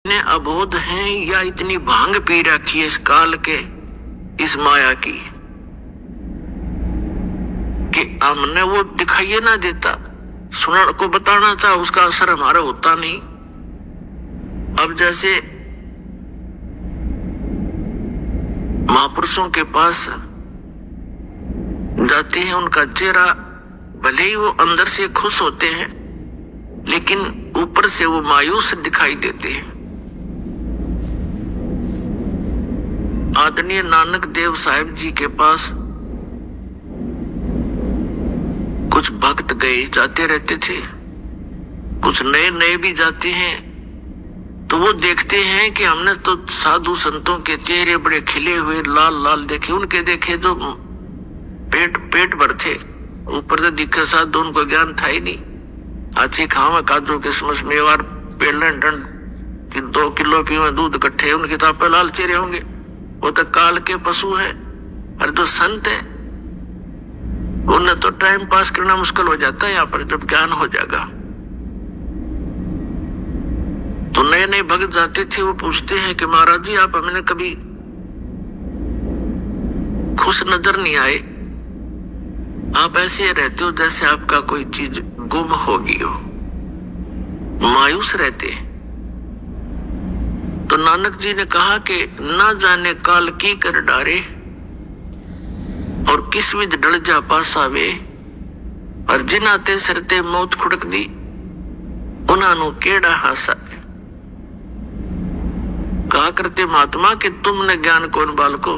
ने अबोध हैं या इतनी भांग पी रखी है इस काल के, इस माया की, कि हमने वो दिखाइए ना देता, सुनने को बताना चाहे उसका असर हमारा होता नहीं। अब जैसे महापुरुषों के पास जाते हैं, उनका चेहरा भले ही वो अंदर से खुश होते हैं लेकिन ऊपर से वो मायूस दिखाई देते हैं। आदरणीय नानक देव साहिब जी के पास कुछ भक्त गए जाते रहते थे, कुछ नए नए भी जाते हैं, तो वो देखते हैं कि हमने तो साधु संतों के चेहरे बड़े खिले हुए लाल लाल देखे, उनके देखे जो पेट भर थे, ऊपर से दिखे साथ तो उनको ज्ञान था ही नहीं। अच्छी खावा काजू किशमिश मेवार पेलन टन कि 2 किलो पीवे दूध इकट्ठे, उनके तो आपे लाल चेहरे होंगे, वो तो काल के पशु है। और जो संत है उन्हें तो टाइम पास करना मुश्किल हो जाता है, यहाँ पर जब ज्ञान हो जाएगा। तो नए नए भक्त जाते थे, वो पूछते हैं कि महाराज जी आप हमें कभी खुश नजर नहीं आए, आप ऐसे रहते हो जैसे आपका कोई चीज गुम हो गई हो, मायूस रहते हैं। तो नानक जी ने कहा कि ना जाने काल की कर डारे और किस विध डल जा पासावे, और जिनाते सरते मौत खुड़क दी उन्होंने केड़ा हासा। कहा करते महात्मा कि तुमने ज्ञान कौन बालको,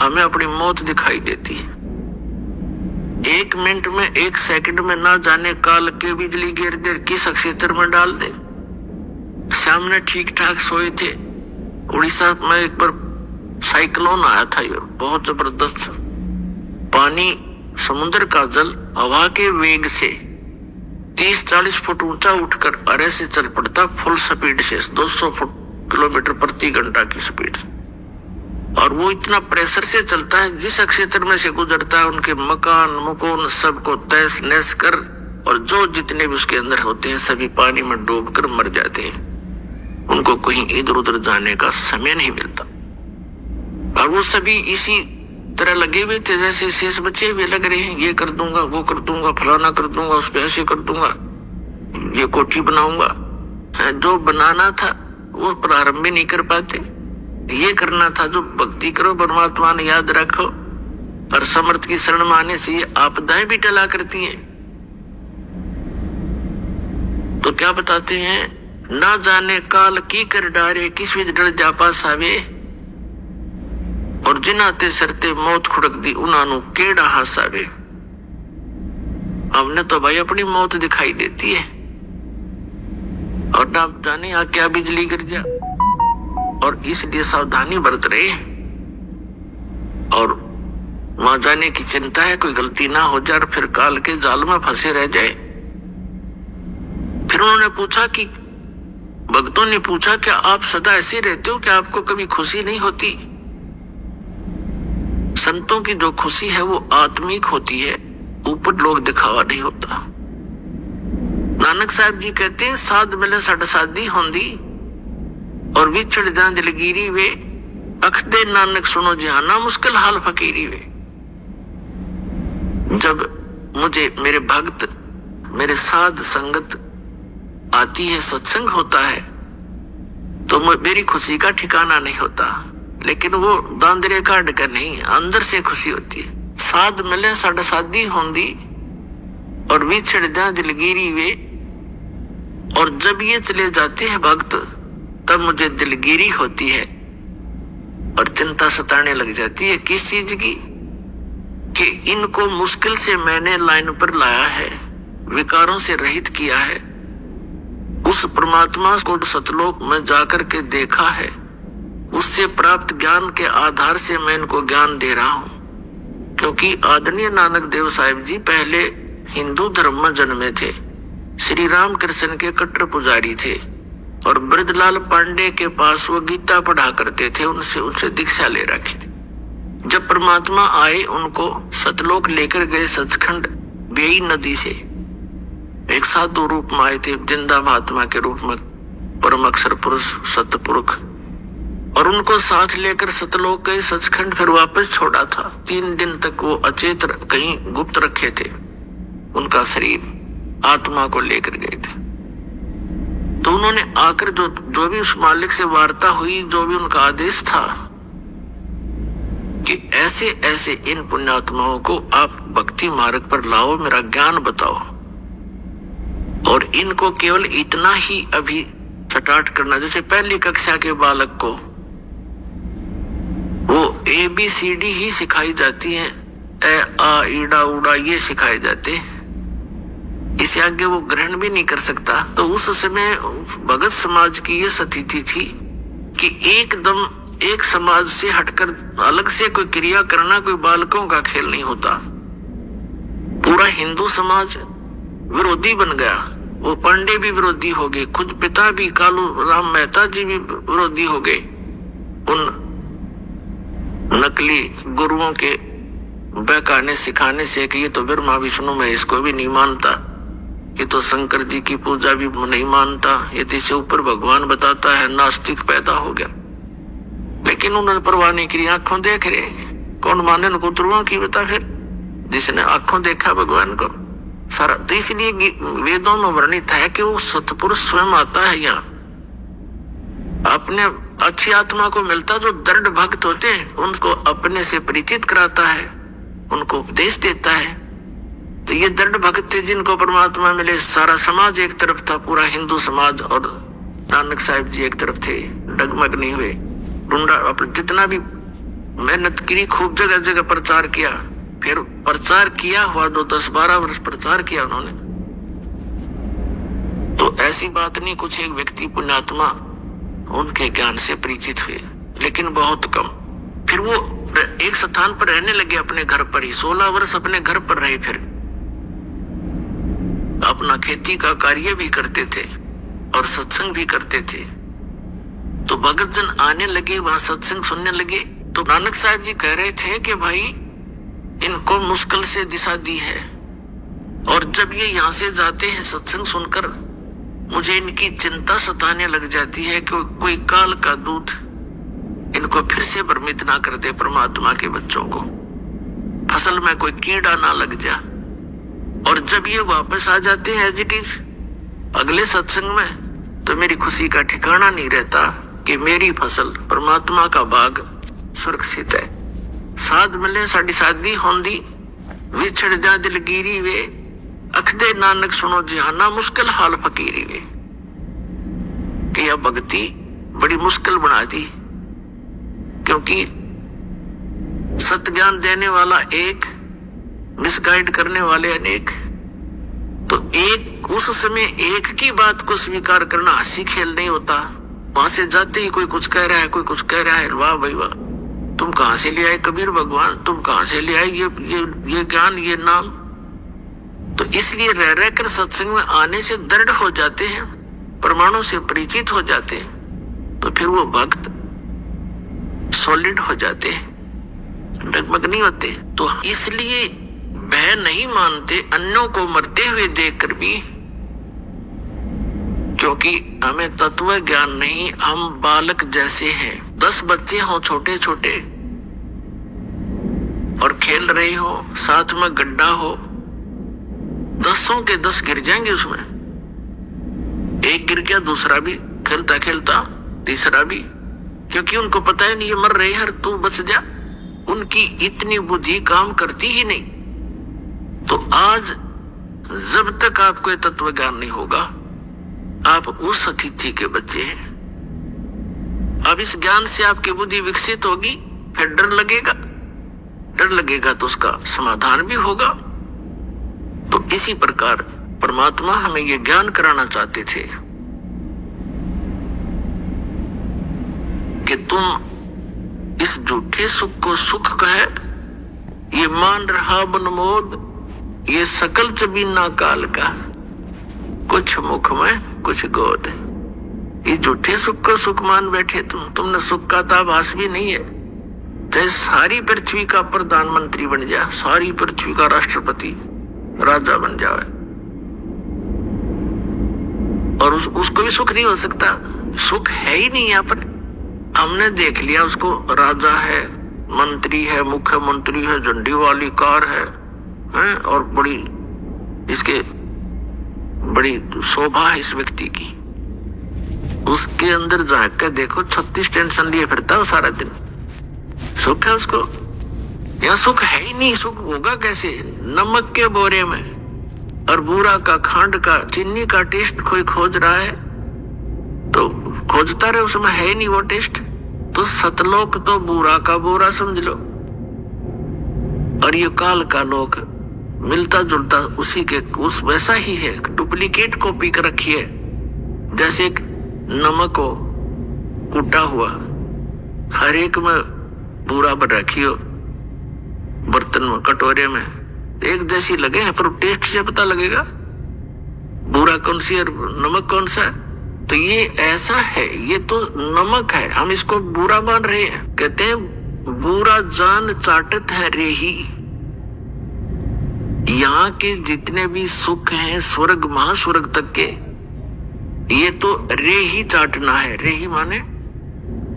हमें अपनी मौत दिखाई देती है। 1 मिनट में 1 सेकंड में ना जाने काल के बिजली गिर देर किस क्षेत्र में डाल दे। सामने ठीक ठाक सोए थे, उड़ीसा में एक बार साइक्लोन आया था, ये बहुत जबरदस्त। पानी समुद्र का जल हवा के वेग से 30-40 फुट ऊंचा उठकर अरे से चल पड़ता, फुल स्पीड से 200 किलोमीटर प्रति घंटा की स्पीड से, और वो इतना प्रेशर से चलता है जिस क्षेत्र में से गुजरता है उनके मकान मुकोन सबको तहस नहस कर, और जो जितने भी उसके अंदर होते हैं सभी पानी में डूबकर मर जाते हैं। उनको कहीं इधर उधर जाने का समय नहीं मिलता, और वो सभी इसी तरह लगे हुए थे जैसे शेष बचे हुए लग रहे हैं, ये कर दूंगा, वो कर दूंगा, फलाना कर दूंगा, उस पे ऐसे कर दूंगा, ये कोठी बनाऊंगा। जो बनाना था वो प्रारंभ भी नहीं कर पाते, ये करना था जो भक्ति करो, परमात्मा ने याद रखो, और समर्थ की शरण में आने से ये आपदाएं भी टला करती हैं। तो क्या बताते हैं, ना जाने काल की कर डारे किस विध डल जा पासावे, और जिनाते सरते मौत खुड़क दी उन्होंने केड़ा हासावे। हमने तो भाई अपनी मौत दिखाई देती है, और ना जाने यहाँ क्या बिजली गिर जा, और इसलिए सावधानी बरत रहे। और वहां जाने की चिंता है कोई गलती ना हो जाए और फिर काल के जाल में फंसे रह जाए। फिर उन्होंने पूछा कि भक्तों ने पूछा क्या आप सदा ऐसे रहते हो, क्या आपको कभी खुशी नहीं होती? संतों की जो खुशी है वो आत्मिक होती है, ऊपर लोग दिखावा नहीं होता। नानक साहब जी कहते हैं साध मिले साढ़े शादी होंदी और विछड़ जा दिलगिरी वे, अखदे नानक सुनो जहाना मुश्किल हाल फकीरी वे। जब मुझे मेरे भक्त मेरे साध संगत आती है, सत्संग होता है, तो मेरी खुशी का ठिकाना नहीं होता, लेकिन वो दांदरे काट कर नहीं, अंदर से खुशी होती है। साध मिले साढ़े शादी होंदी और विछड़ जा दिलगिरी वे, और जब ये चले जाते हैं भक्त तब मुझे दिलगिरी होती है और चिंता सताने लग जाती है। किस चीज की? कि इनको मुश्किल से मैंने लाइन पर लाया है, विकारों से रहित किया है, उस परमात्मा को सतलोक में जाकर के देखा है, उससे प्राप्त ज्ञान के आधार से मैं इनको ज्ञान दे रहा हूं। क्योंकि आदरणीय नानक देव साहिब जी पहले हिंदू धर्म में जन्मे थे, श्री राम कृष्ण के कट्टर पुजारी थे, और ब्रजलाल पांडे के पास वो गीता पढ़ा करते थे, उनसे दीक्षा ले रखी थी। जब परमात्मा आए उनको सतलोक लेकर गए सचखंड बेई नदी से, एक साधु रूप में आए थे, जिंदा महात्मा के रूप में परम अक्षर पुरुष सतपुरुष, और उनको साथ लेकर सतलोक गए सचखंड, फिर वापस छोड़ा था। 3 दिन तक वो अचेत कहीं गुप्त रखे थे, उनका शरीर आत्मा को लेकर गए थे। तो उन्होंने आकर जो भी उस मालिक से वार्ता हुई, जो भी उनका आदेश था कि ऐसे ऐसे इन पुण्यात्माओं को आप भक्ति मार्ग पर लाओ, मेरा ज्ञान बताओ, और इनको केवल इतना ही अभी स्टार्ट करना, जैसे पहली कक्षा के बालक को वो ABCD ही सिखाई जाती है, ए आ ईड़ा उड़ा ये सिखाए जाते, इसे आगे वो ग्रहण भी नहीं कर सकता। तो उस समय भगत समाज की ये स्थिति थी कि एकदम एक समाज से हटकर अलग से कोई क्रिया करना कोई बालकों का खेल नहीं होता। पूरा हिंदू समाज विरोधी बन गया, वो पांडे भी विरोधी हो गए, खुद पिता भी कालू राम मेहता जी भी विरोधी हो गए उन नकली गुरुओं के बहकाने सिखाने से कि ये तो ब्रह्मा विष्णु महेश को भी नहीं मानता, ये तो शंकर जी की पूजा भी नहीं मानता, ये तो इससे ऊपर भगवान बताता है, नास्तिक पैदा हो गया। लेकिन उन्होंने परवाह नहीं की, आंखों देख रहे, कौन माने उनको तुरुआ की बता, फिर जिसने आंखों देखा भगवान को सारा। तो इसलिए वेदों में वर्णित है कि वो सतपुरुष स्वयं आता है यहाँ, अपने अच्छी आत्मा को मिलता, जो दृढ़ भक्त होते हैं उनको अपने से परिचित कराता है, उनको उपदेश देता है। तो ये दृढ़ भक्त थे जिनको परमात्मा मिले। सारा समाज एक तरफ था, पूरा हिंदू समाज, और नानक साहिब जी एक तरफ थे, डगमग नहीं हुए। ढूंढा अपने जितना भी मेहनत की, खूब जगह जगह प्रचार किया, फिर प्रचार किया हुआ 10-12 वर्ष प्रचार किया उन्होंने। तो ऐसी बात नहीं, कुछ एक व्यक्ति पुण्यात्मा उनके ज्ञान से परिचित हुए, लेकिन बहुत कम। फिर वो एक स्थान पर रहने लगे, अपने घर पर ही 16 वर्ष अपने घर पर रहे, फिर अपना खेती का कार्य भी करते थे और सत्संग भी करते थे। तो भगत जन आने लगे, वहां सत्संग सुनने लगे। तो नानक साहब जी कह रहे थे कि भाई इनको मुश्किल से दिशा दी है, और जब ये यहाँ से जाते हैं सत्संग सुनकर, मुझे इनकी चिंता सताने लग जाती है कि कोई काल का दूत इनको फिर से भ्रमित ना कर दे, परमात्मा के बच्चों को फसल में कोई कीड़ा ना लग जा। और जब ये वापस आ जाते हैं एज इट इज अगले सत्संग में, तो मेरी खुशी का ठिकाना नहीं रहता कि मेरी फसल परमात्मा का बाग सुरक्षित है। साध मिले साड़ी शादी होंदी, विछड़ जा दिलगिरी वे, अखदे नानक सुनो जिहाना, मुश्किल हाल फकीरी वे। कि यह भक्ति बड़ी मुश्किल बना दी, क्योंकि सत्य ज्ञान देने वाला एक, मिसगाइड करने वाले अनेक। तो एक उस समय एक की बात को स्वीकार करना हंसी खेल नहीं होता। वहां से जाते ही कोई कुछ कह रहा है, कोई कुछ कह रहा है, वाह भाई वाह, तुम कहां से ले आए कबीर भगवान, तुम कहां से ले आए ये ज्ञान, ये नाम। तो इसलिए रह रह कर सत्संग में आने से दृढ़ हो जाते हैं, प्रमाणों से परिचित हो जाते हैं, तो फिर वो भक्त सॉलिड हो जाते हैं, डगमग नहीं होते। तो इसलिए भय नहीं मानते अन्यों को मरते हुए देखकर भी, क्योंकि हमें तत्व ज्ञान नहीं, हम बालक जैसे हैं। 10 बच्चे हों छोटे छोटे और खेल रहे हो, साथ में गड्ढा हो, 10 के 10 गिर जाएंगे उसमें। एक गिर गया, दूसरा भी खेलता खेलता तीसरा भी, क्योंकि उनको पता है नहीं ये मर रहे हैं, तू बच जा। उनकी इतनी बुद्धि काम करती ही नहीं। तो आज जब तक आपको तत्व ज्ञान नहीं होगा, आप उस स्थिति के बच्चे हैं। अब इस ज्ञान से आपकी बुद्धि विकसित होगी, फिर डर लगेगा तो उसका समाधान भी होगा। तो इसी प्रकार परमात्मा हमें ये ज्ञान कराना चाहते थे कि तुम इस झूठे सुख को सुख कहे, ये मान रहा बनमोद, ये सकल चबीना काल का, कुछ मुख में कुछ गोद। ये झूठे सुख को सुख मान बैठे तुमने सुख का तो आभास भी नहीं है। चाहे सारी पृथ्वी का प्रधानमंत्री बन जा, सारी पृथ्वी का राष्ट्रपति राजा बन जाए, और उसको भी सुख नहीं हो सकता। सुख है ही नहीं यहाँ पर। हमने देख लिया उसको, राजा है, मंत्री है, मुख्यमंत्री है, झंडी वाली कार है, और बड़ी इसके बड़ी शोभा है इस व्यक्ति की। उसके अंदर जाकर देखो 36 टेंशन लिए फिरता है सारा दिन। सुख है उसको? या सुख है ही नहीं। सुख होगा कैसे? नमक के बोरे में और बूरा का, खांड का, चीनी का टेस्ट कोई खोज रहा है तो खोजता रहे, उसमें है ही नहीं वो टेस्ट। तो सतलोक तो बूरा का बोरा समझ लो, और ये काल का लोक मिलता जुलता उसी के उस वैसा ही है, डुप्लीकेट कॉपी कर रखी है। जैसे एक नमक हो कूटा हुआ, हर एक में बूरा भर रखी हो, बर्तन में, कटोरे में, एक जैसी लगे हैं, पर टेस्ट से पता लगेगा बूरा कौन सी और नमक कौन सा है। तो ये ऐसा है, ये तो नमक है, हम इसको बुरा मान रहे हैं। कहते हैं बुरा जान चाटत है रेही। यहाँ के जितने भी सुख हैं स्वर्ग महास्वर्ग तक के, ये तो रेही चाटना है। रेही माने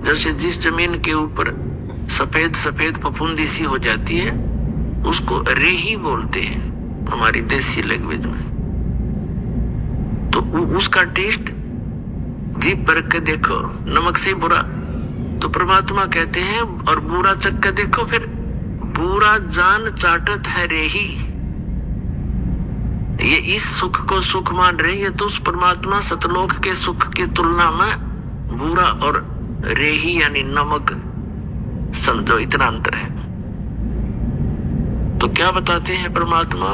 जैसे जिस जमीन के ऊपर सफेद सफेद फफूंदी सी हो जाती है उसको रेही बोलते हैं हमारी देसी लैंग्वेज में। तो उसका टेस्ट जीभ पर के देखो, नमक से बुरा। तो परमात्मा कहते हैं और बुरा चख के देखो, फिर बुरा जान चाटत है रेही। ये इस सुख को सुख मान रहे हैं, ये तो उस परमात्मा सतलोक के सुख की तुलना में बुरा और रेही यानी नमक समझो, इतना अंतर है। तो क्या बताते हैं परमात्मा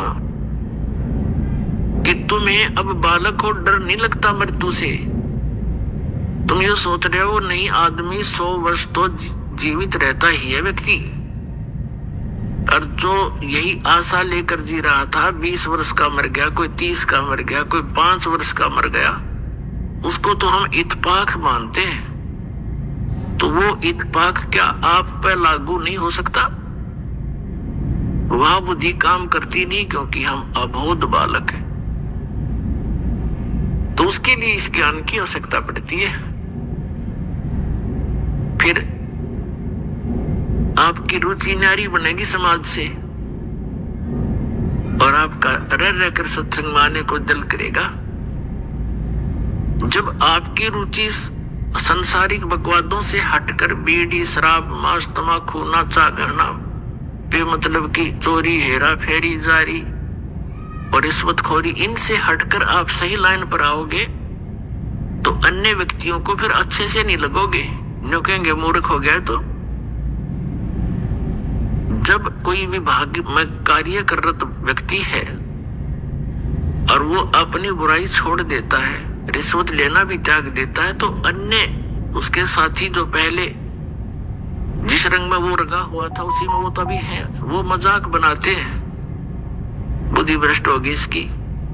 कि तुम्हें अब बालक को डर नहीं लगता मृत्यु से। तुम ये सोच रहे हो नहीं, आदमी 100 वर्ष तो जीवित रहता ही है व्यक्ति, और जो यही आशा लेकर जी रहा था 20 वर्ष का मर गया, कोई 30 का मर गया, कोई 5 वर्ष का मर गया, उसको तो हम इत्तेफाक मानते हैं। तो वो इत्तेफाक क्या आप पे लागू नहीं हो सकता? वह बुद्धि काम करती नहीं, क्योंकि हम अबोध बालक हैं। तो उसके लिए इस ज्ञान की आवश्यकता पड़ती है। फिर आपकी रुचि न्यारी बनेगी समाज से, और आपका रह रहकर सत्संग में आने को दिल करेगा। जब आपकी रुचि संसारिक बकवादों से हटकर बीड़ी, शराब, मांस, तम्बाकू, नाचा गाना, बेमतलब की चोरी, हेरा फेरी, जारी और रिश्वतखोरी, इनसे हटकर आप सही लाइन पर आओगे तो अन्य व्यक्तियों को फिर अच्छे से नहीं लगोगे, न्यू कहेंगे मूर्ख हो गया। तो जब कोई विभाग में कार्यरत व्यक्ति है और वो अपनी बुराई छोड़ देता है, रिश्वत लेना भी त्याग देता है, तो अन्य उसके साथी जो पहले जिस रंग में वो रंगा हुआ था उसी में वो तभी है, वो मजाक बनाते हैं, बुद्धि भ्रष्ट होगी इसकी,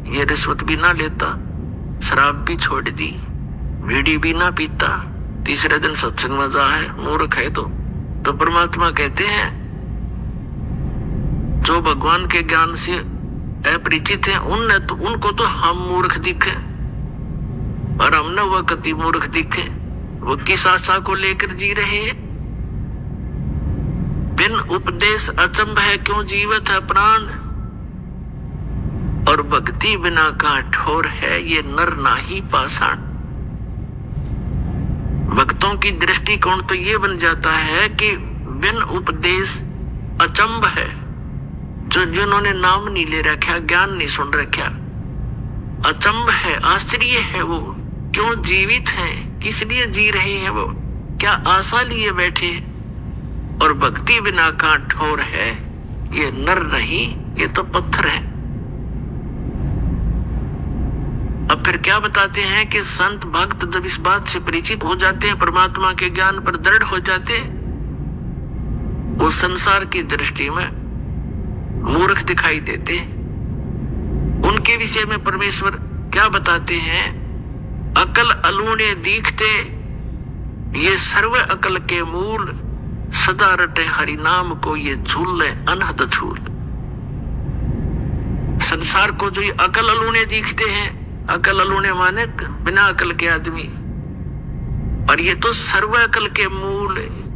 ये रिश्वत भी ना लेता, शराब भी छोड़ दी, बीड़ी भी ना पीता, तीसरे दिन सत्संग में जा है, मूर्ख है। तो परमात्मा कहते हैं जो भगवान के ज्ञान से अपरिचित हैं उनको तो हम मूर्ख दिखे, और हमने वह कति मूर्ख दिखे। वो किस आशा को लेकर जी रहे हैं? बिन उपदेश अचंभ है क्यों जीवित है प्राण, और भक्ति बिना का ठोर है ये नर नाही पाषाण। भक्तों की दृष्टिकोण तो ये बन जाता है कि बिन उपदेश अचंभ है, जो जिन्होंने नाम नहीं ले रखा, ज्ञान नहीं सुन रखा, अचंभ है, आश्चर्य है वो, क्यों जीवित हैं, किस लिए जी रहे हैं, वो क्या आशा लिए बैठे। और भक्ति बिना का ठोर है ये नर नहीं, ये तो पत्थर है। अब फिर क्या बताते हैं कि संत भक्त जब इस बात से परिचित हो जाते हैं, परमात्मा के ज्ञान पर दृढ़ हो जाते, वो संसार की दृष्टि में मूर्ख दिखाई देते। उनके विषय में परमेश्वर क्या बताते हैं? अकल अलूने दीखते ये सर्व अकल के मूल, सदा रटे हरि नाम को ये झूले अनहद झूल। संसार को जो ये अकल अलूने दिखते हैं, अकल अलूने माने बिना अकल के आदमी, और ये तो सर्वकल के मूल है।